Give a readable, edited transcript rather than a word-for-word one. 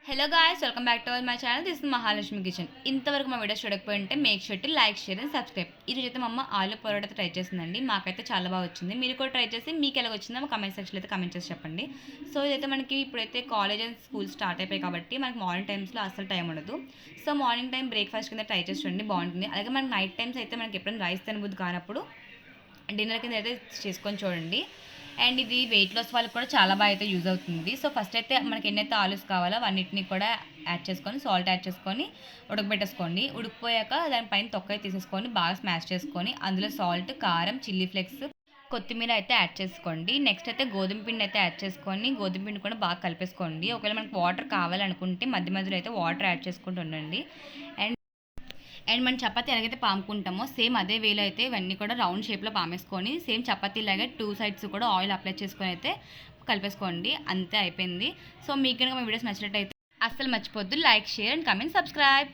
Hello guys, welcome back to my channel. This is Mahalakshmi kitchen. ఇంతవరకు మా video చూడకపోయింటే make sure to like, share and subscribe. ఈరోజు అయితే మా అమ్మ ఆలు పరోటా ట్రై చేసిందండి. మాకైతే చాలా బాగా వచ్చింది. మీరు కూడా ట్రై చేసి మీకు ఎలా వచ్చిందో మా కమెంట్ సెక్షన్లో అయితే కమెంట్ చేసి చెప్పండి. సో ఇదైతే మనకి ఇప్పుడైతే కాలేజ్ అండ్ స్కూల్ స్టార్ట్ అయిపోయి కాబట్టి మనకి మార్నింగ్ టైమ్స్లో అసలు టైం ఉండదు. సో మార్నింగ్ టైం బ్రేక్ఫాస్ట్ కింద ట్రై చేసి చూడండి, బాగుంటుంది. అలాగే మనకి నైట్ టైమ్స్ అయితే మనకి ఎప్పుడైనా రైస్ తినబుద్ధి కానప్పుడు డిన్నర్ కింద అయితే చేసుకొని చూడండి. అండ్ ఇది వెయిట్ లాస్ వాళ్ళకి కూడా చాలా బాగా అయితే యూజ్ అవుతుంది. సో ఫస్ట్ అయితే మనకి ఎన్నైతే ఆలూస్ కావాలో అవన్నిటిని కూడా యాడ్ చేసుకొని సాల్ట్ యాడ్ చేసుకొని ఉడకబెట్టేసుకోండి. ఉడికిపోయాక దానిపైన తొక్క తీసేసుకొని బాగా స్మాష్ చేసుకొని అందులో సాల్ట్, కారం, చిల్లీ ఫ్లేక్స్, కొత్తిమీర అయితే యాడ్ చేసుకోండి. నెక్స్ట్ అయితే గోధుమ పిండి అయితే యాడ్ చేసుకొని గోధుమ పిండి కూడా బాగా కలిపేసుకోండి. ఒకవేళ మనకు వాటర్ కావాలనుకుంటే మధ్య మధ్యలో అయితే వాటర్ యాడ్ చేసుకుంటూ ఉండండి. అండ్ అండ్ మనం చపాతీ ఎలాగైతే పాముకుంటామో సేమ్ అదే వేలో అయితే ఇవన్నీ కూడా రౌండ్ షేప్లో పామేసుకొని సేమ్ చపాతీ లాగా 2 సైడ్స్ కూడా ఆయిల్ అప్లై చేసుకొని అయితే కలిపేసుకోండి. అంతే అయిపోయింది. సో మీకు కనుక మా వీడియోస్ నచ్చినట్టయితే అస్సలు మర్చిపోద్దు like, share and comment, subscribe.